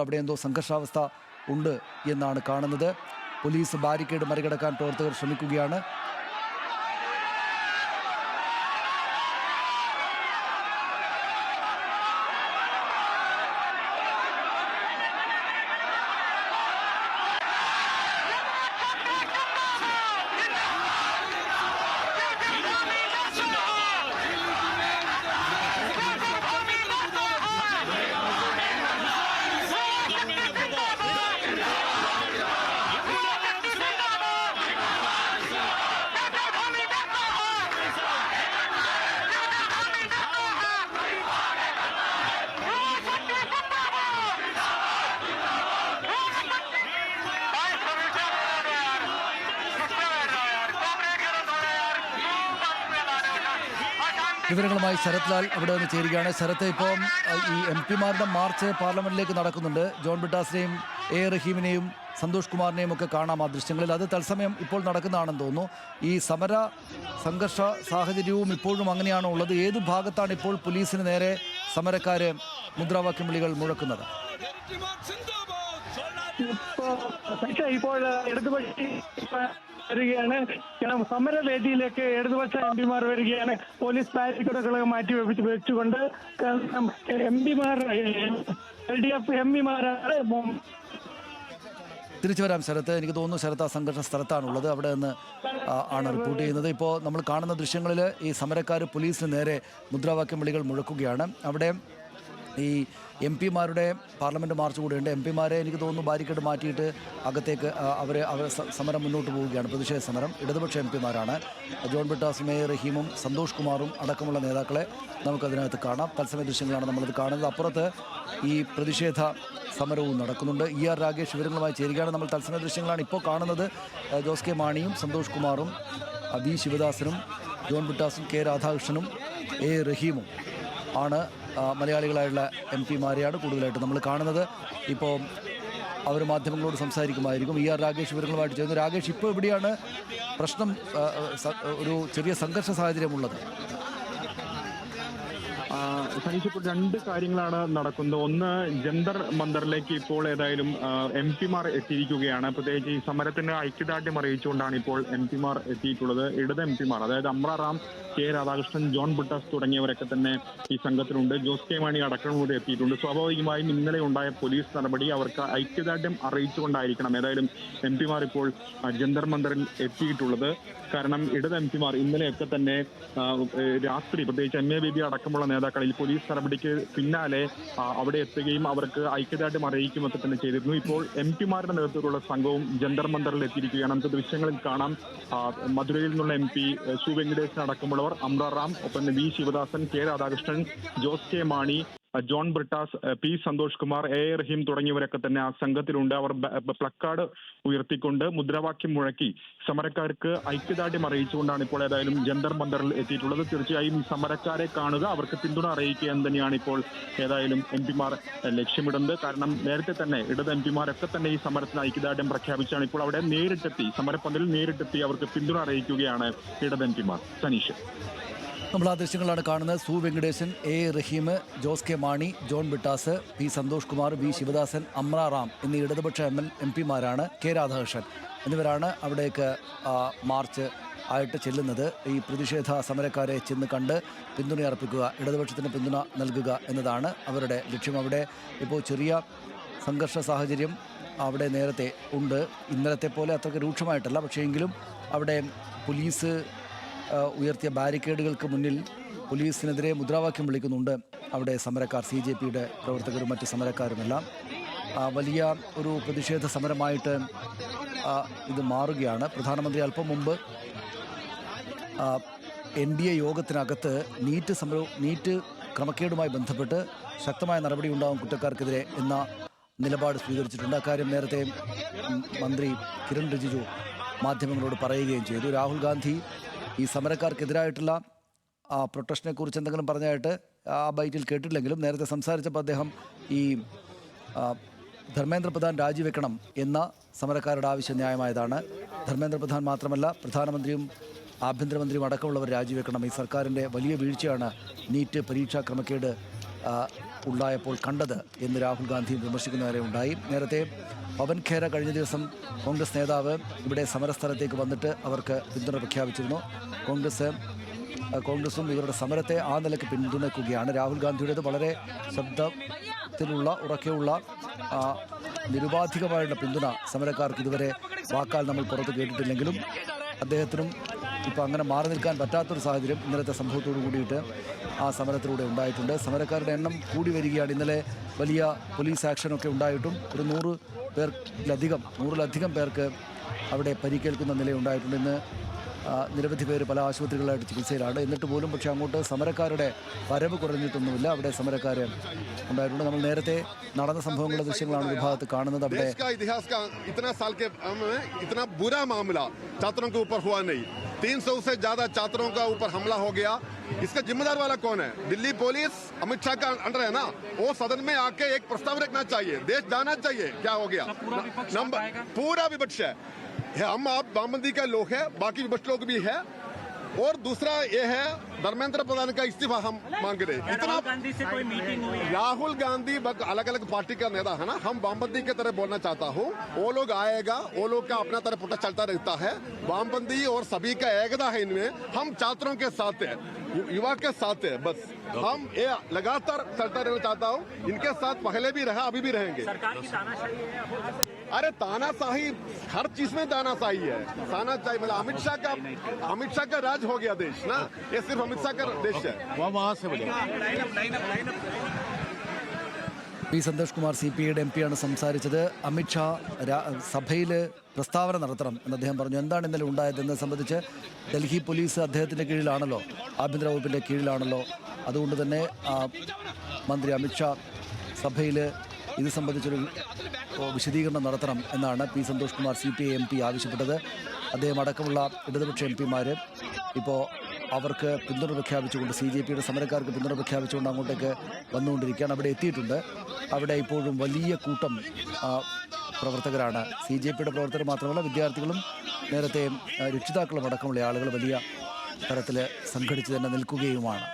അവിടെ എന്തോ സംഘർഷാവസ്ഥ ഉണ്ട് എന്നാണ് കാണുന്നത്. പോലീസ് ബാരിക്കേഡ് മറികടക്കാൻ പ്രവർത്തകർ ശ്രമിക്കുകയാണ്. വിവരങ്ങളുമായി ശരത്ലാൽ അവിടെ നിന്ന് ചേരുകയാണ്. ശരത്ത്, ഇപ്പം ഈ MP-മാരുടെ മാർച്ച് പാർലമെന്റിലേക്ക് നടക്കുന്നുണ്ട്. ജോൺ ബ്രിട്ടാസിനെയും റഹീമിനെയും സന്തോഷ് കുമാറിനെയും ഒക്കെ കാണാം ആ ദൃശ്യങ്ങളിൽ. അത് തത്സമയം ഇപ്പോൾ നടക്കുന്നതാണെന്ന് തോന്നുന്നു. ഈ സംഘർഷ സാഹചര്യവും ഇപ്പോഴും അങ്ങനെയാണോ ഉള്ളത്? ഏത് ഭാഗത്താണ് ഇപ്പോൾ പോലീസിന് നേരെ സമരക്കാര് മുദ്രാവാക്യം വിളികൾ മുഴക്കുന്നത്? ഇപ്പോൾ വരികയാണ്. സമരവേദിയിലേക്ക് ഇടതുപക്ഷ MP-മാർ വരികയാണ്. പോലീസ് ബാരിക്കേഡുകൾ മാറ്റി വെച്ചുകൊണ്ട് MP-മാർ LDF MP-മാരാണ്. തിരിച്ചു വരാം ശരത്ത്. എനിക്ക് തോന്നുന്നു ശരത്ത് ആ സംഘർഷ സ്ഥലത്താണുള്ളത്. അവിടെ നിന്ന് ആണ് റിപ്പോർട്ട് ചെയ്യുന്നത്. ഇപ്പോൾ നമ്മൾ കാണുന്ന ദൃശ്യങ്ങളിൽ ഈ സമരക്കാർ പോലീസിന് നേരെ മുദ്രാവാക്യം വിളികൾ മുഴക്കുകയാണ്. അവിടെ ഈ MP-മാരുടെ പാർലമെൻറ്റ് മാർച്ച് കൂടെയുണ്ട്. MP-മാരെ എനിക്ക് തോന്നുന്നു ബാരിക്കേഡ് മാറ്റിയിട്ട് അകത്തേക്ക് അവർ സമരം മുന്നോട്ട് പോവുകയാണ്. പ്രതിഷേധ സമരം. ഇടതുപക്ഷ MP-മാരാണ്. ജോൺ ബ്രിട്ടാസും റഹീമും സന്തോഷ് കുമാറും അടക്കമുള്ള നേതാക്കളെ നമുക്കതിനകത്ത് കാണാം. തത്സമയ ദൃശ്യങ്ങളാണ് നമ്മളത് കാണുന്നത്. അപ്പുറത്ത് ഈ പ്രതിഷേധ സമരവും നടക്കുന്നുണ്ട്. ER രാഗേഷ് വിവരങ്ങളുമായി ചേരുകയാണ്. നമ്മൾ തത്സമയ ദൃശ്യങ്ങളാണ് ഇപ്പോൾ കാണുന്നത്. ജോസ് കെ മാണിയും സന്തോഷ് കുമാറും V ശിവദാസനും ജോൺ ബ്രിട്ടാസും K രാധാകൃഷ്ണനും റഹീമും ആണ് മലയാളികളായുള്ള MP-മാരെയാണ് കൂടുതലായിട്ട് നമ്മൾ കാണുന്നത്. ഇപ്പോൾ അവർ മാധ്യമങ്ങളോട് സംസാരിക്കുമായിരിക്കും. ER രാഗേഷ് വിവരങ്ങളുമായിട്ട് ചേർന്നു. രാഗേഷ്, ഇപ്പോൾ എവിടെയാണ് പ്രശ്നം, ഒരു ചെറിയ സംഘർഷ സാഹചര്യമുള്ളത്? ഇപ്പോൾ രണ്ട് കാര്യങ്ങളാണ് നടക്കുന്നത്. ഒന്ന്, ജന്തർ മന്ദറിലേക്ക് ഇപ്പോൾ ഏതായാലും MP-മാർ എത്തിയിരിക്കുകയാണ്. പ്രത്യേകിച്ച് ഈ സമരത്തിന് ഐക്യദാർഢ്യം അറിയിച്ചുകൊണ്ടാണ് ഇപ്പോൾ MP-മാർ എത്തിയിട്ടുള്ളത്. ഇടത് MP-മാർ, അതായത് അമ്ര റാം, K രാധാകൃഷ്ണൻ, ജോൺ ബ്രിട്ടാസ് തുടങ്ങിയവരൊക്കെ തന്നെ ഈ സംഘത്തിലുണ്ട്. ജോസ് കെ മാണി അടക്കം കൂടി എത്തിയിട്ടുണ്ട്. സ്വാഭാവികമായും ഇന്നലെ ഉണ്ടായ പോലീസ് നടപടി അവർക്ക് ഐക്യദാർഢ്യം അറിയിച്ചുകൊണ്ടായിരിക്കണം ഏതായാലും MP-മാർ ഇപ്പോൾ ജന്തർ മന്ദറിൽ എത്തിയിട്ടുള്ളത്. കാരണം ഇടത് MP-മാർ ഇന്നലെയൊക്കെ തന്നെ രാത്രി, പ്രത്യേകിച്ച് MA ബേബി അടക്കമുള്ള നേതാക്കളിൽ പോലീസ് നടപടിക്ക് പിന്നാലെ അവിടെ എത്തുകയും അവർക്ക് ഐക്യദാർഢ്യം അറിയിക്കുകയൊക്കെ തന്നെ ചെയ്തിരുന്നു. ഇപ്പോൾ MP-മാരുടെ നേതൃത്വത്തിലുള്ള സംഘവും ജന്തർ മന്ദറിൽ എത്തിയിരിക്കുകയാണ്. നമുക്ക് ദൃശ്യങ്ങളിൽ കാണാം. മധുരയിൽ നിന്നുള്ള MP സു വെങ്കടേശൻ അടക്കമുള്ളവർ, അമ്ര റാം, ഒപ്പം V Sivadasan, K Radhakrishnan, Jose K Mani, John Brittas, P Santhosh Kumar, Rahim തുടങ്ങിയവരൊക്കെ തന്നെ ആ സംഘത്തിലുണ്ട്. അവർ പ്ലക്കാർഡ് ഉയർത്തിക്കൊണ്ട് മുദ്രാവാക്യം മുഴക്കി സമരക്കാർക്ക് ഐക്യദാർഢ്യം അറിയിച്ചുകൊണ്ടാണ് ഇപ്പോൾ ഏതായാലും ജന്തർ മന്ദറിൽ എത്തിയിട്ടുള്ളത്. തീർച്ചയായും സമരക്കാരെ കാണുക, അവർക്ക് പിന്തുണ അറിയിക്കുക എന്ന് തന്നെയാണ് ഇപ്പോൾ ഏതായാലും MP-മാർ ലക്ഷ്യമിടുന്നത്. കാരണം നേരത്തെ തന്നെ ഇടത് MP-മാരൊക്കെ തന്നെ ഈ സമരത്തിന് ഐക്യദാർഢ്യം പ്രഖ്യാപിച്ചാണ് ഇപ്പോൾ അവിടെ നേരിട്ടെത്തി, സമരപ്പന്തലിൽ നേരിട്ടെത്തി അവർക്ക് പിന്തുണ അറിയിക്കുകയാണ് ഇടത് MP-മാർ. സനീഷ്, നമ്മൾ ആ ദൃശ്യങ്ങളാണ് കാണുന്നത്. Su Venkatesan, Rahim, Jose K Mani, John Brittas, P Santhosh Kumar, V Sivadasan, Amra Ram എന്നീ ഇടതുപക്ഷ MP-മാരാണ്. K രാധാകൃഷ്ണൻ എന്നിവരാണ് അവിടേക്ക് മാർച്ച് ആയിട്ട് ചെല്ലുന്നത്. ഈ പ്രതിഷേധ സമരക്കാരെ ചെന്ന് കണ്ട് പിന്തുണ അർപ്പിക്കുക, ഇടതുപക്ഷത്തിന് പിന്തുണ നൽകുക എന്നതാണ് അവരുടെ ലക്ഷ്യം. അവിടെ ഇപ്പോൾ ചെറിയ സംഘർഷ സാഹചര്യം അവിടെ നേരത്തെ ഉണ്ട്. ഇന്നലത്തെ പോലെ അത്രയ്ക്ക് രൂക്ഷമായിട്ടല്ല. പക്ഷേ എങ്കിലും അവിടെ പോലീസ് ഉയർത്തിയ ബാരിക്കേഡുകൾക്ക് മുന്നിൽ പോലീസിനെതിരെ മുദ്രാവാക്യം വിളിക്കുന്നുണ്ട് അവിടെ സമരക്കാർ, CJP-യുടെ പ്രവർത്തകരും മറ്റ് സമരക്കാരുമെല്ലാം. വലിയ ഒരു പ്രതിഷേധ സമരമായിട്ട് ഇത് മാറുകയാണ്. പ്രധാനമന്ത്രി അല്പം മുമ്പ് NDA യോഗത്തിനകത്ത് നീറ്റ് ക്രമക്കേടുമായി ബന്ധപ്പെട്ട് ശക്തമായ നടപടി ഉണ്ടാകും കുറ്റക്കാർക്കെതിരെ എന്ന നിലപാട് സ്വീകരിച്ചിട്ടുണ്ട്. അക്കാര്യം നേരത്തെ മന്ത്രി കിരൺ റിജിജു മാധ്യമങ്ങളോട് പറയുകയും ചെയ്തു. രാഹുൽ ഗാന്ധി ഈ സമരക്കാർക്കെതിരായിട്ടുള്ള പ്രൊട്ടക്ഷനെ കുറിച്ച് എന്തെങ്കിലും പറഞ്ഞായിട്ട് ആ ബൈറ്റിൽ കേട്ടിട്ടില്ലെങ്കിലും നേരത്തെ സംസാരിച്ചപ്പോൾ അദ്ദേഹം ഈ ധർമ്മേന്ദ്ര പ്രധാൻ രാജിവെക്കണം എന്ന സമരക്കാരുടെ ആവശ്യം ന്യായമായതാണ്. ധർമ്മേന്ദ്ര പ്രധാൻ മാത്രമല്ല, പ്രധാനമന്ത്രിയും ആഭ്യന്തരമന്ത്രിയും അടക്കമുള്ളവർ രാജിവെക്കണം. ഈ സർക്കാരിൻ്റെ വലിയ വീഴ്ചയാണ് നീറ്റ് പരീക്ഷാ ക്രമക്കേട് ഉണ്ടായപ്പോൾ കണ്ടത് എന്ന് രാഹുൽ ഗാന്ധി വിമർശിക്കുന്നവരെ ഉണ്ടായി. നേരത്തെ പവൻ ഖേര കഴിഞ്ഞ ദിവസം കോൺഗ്രസ് നേതാവ് ഇവിടെ സമരസ്ഥലത്തേക്ക് വന്നിട്ട് അവർക്ക് പിന്തുണ പ്രഖ്യാപിച്ചിരുന്നു. കോൺഗ്രസും ഇവരുടെ സമരത്തെ ആ നിലയ്ക്ക് പിന്തുണയ്ക്കുകയാണ്. രാഹുൽ ഗാന്ധിയുടേത് വളരെ ശബ്ദത്തിലുള്ള ഉറക്കെയുള്ള നിരുപാധികമായുള്ള പിന്തുണ സമരക്കാർക്ക് ഇതുവരെ വാക്കാൽ നമ്മൾ പുറത്ത് കേട്ടിട്ടില്ലെങ്കിലും അദ്ദേഹത്തിനും ഇപ്പോൾ അങ്ങനെ മാറി നിൽക്കാൻ പറ്റാത്തൊരു സാഹചര്യം ഇന്നലത്തെ സംഭവത്തോടു കൂടിയിട്ട് ആ സമരത്തിലൂടെ ഉണ്ടായിട്ടുണ്ട്. സമരക്കാരുടെ എണ്ണം കൂടി വരികയാണ്. ഇന്നലെ വലിയ പോലീസ് ആക്ഷനൊക്കെ ഉണ്ടായിട്ടും ഒരു 100-ലധികം പേർക്ക് അവിടെ പരിക്കേൽക്കുന്ന നിലയുണ്ടായിട്ടുണ്ട്. ഇന്ന് നിരവധി പേര് പല ആശുപത്രികളായിട്ട് ചികിത്സയിലാണ്. എന്നിട്ട് പോലും പക്ഷേ അങ്ങോട്ട് സമരക്കാരുടെ വരവ് കുറഞ്ഞിട്ടൊന്നുമില്ല. അവിടെ സമരക്കാർ ഉണ്ടായിട്ടുണ്ട്. നമ്മൾ നേരത്തെ നടന്ന സംഭവങ്ങളുടെ ദൃശ്യങ്ങളാണ് വിഭാഗത്ത് കാണുന്നത്. അവിടെ छात्रों के ऊपर हुआ नहीं, 300 से ज्यादा छात्रों का ऊपर हमला हो गया. इसका जिम्मेदार वाला कौन है? दिल्ली पुलिस अमित शाह का अंडर है ना. वो सदन में आके एक प्रस्ताव रखना चाहिए, देश जाना चाहिए क्या हो गया. पूरा विपक्ष है. हम आप वामपंथी के लोग हैं, बाकी विपक्ष लोग भी है. और दूसरा ये है धर्मेंद्र प्रधान का इस्तीफा हम मांग रहे. इतना गांधी से कोई मीटिंग हुई है? राहुल गांधी अलग अलग पार्टी का नेता है ना. हम वामपंथी की तरह बोलना चाहता हूँ. वो लोग आएगा, वो लोग का अपना तरह पुटा चलता रहता है. वामपंथी और सभी का एकता है इनमें. हम छात्रों के साथ है, युवा के साथ है. बस हम ये लगातार चलता रहना चाहता हूँ. इनके साथ पहले भी रहा, अभी भी रहेंगे. सरकार की तानाशाही है. अरे तानाशाही हर चीज में तानाशाही है. तानाशाही मतलब अमित शाह का राज हो गया देश ना. ये सिर्फ अमित शाह का देश है. वहां से പി സന്തോഷ് കുമാർ CPIയുടെ MP ആണ് സംസാരിച്ചത്. അമിത്ഷാ സഭയിൽ പ്രസ്താവന നടത്തണം എന്ന് അദ്ദേഹം പറഞ്ഞു. എന്താണ് ഇന്നലെ ഉണ്ടായതെന്ന് സംബന്ധിച്ച് ഡൽഹി പോലീസ് അദ്ദേഹത്തിൻ്റെ കീഴിലാണല്ലോ, ആഭ്യന്തര വകുപ്പിൻ്റെ കീഴിലാണല്ലോ. അതുകൊണ്ട് തന്നെ മന്ത്രി അമിത്ഷാ സഭയിൽ ഇത് സംബന്ധിച്ചൊരു വിശദീകരണം നടത്തണം എന്നാണ് P Santhosh Kumar CPI MP ആവശ്യപ്പെട്ടത്. അദ്ദേഹം അടക്കമുള്ള ഇടതുപക്ഷ MPമാർ ഇപ്പോൾ അവർക്ക് പിന്തുണ പ്രഖ്യാപിച്ചുകൊണ്ട് CJPയുടെ സമരക്കാർക്ക് പിന്തുണ പ്രഖ്യാപിച്ചുകൊണ്ട് അങ്ങോട്ടേക്ക് വന്നുകൊണ്ടിരിക്കുകയാണ്. അവിടെ എത്തിയിട്ടുണ്ട്. അവിടെ ഇപ്പോഴും വലിയ കൂട്ടം പ്രവർത്തകരാണ്. CJPയുടെ പ്രവർത്തകർ മാത്രമല്ല, വിദ്യാർത്ഥികളും നേരത്തെ രക്ഷിതാക്കളും അടക്കമുള്ള ആളുകൾ വലിയ തരത്തിൽ സംഘടിച്ച് തന്നെ നിൽക്കുകയുമാണ്.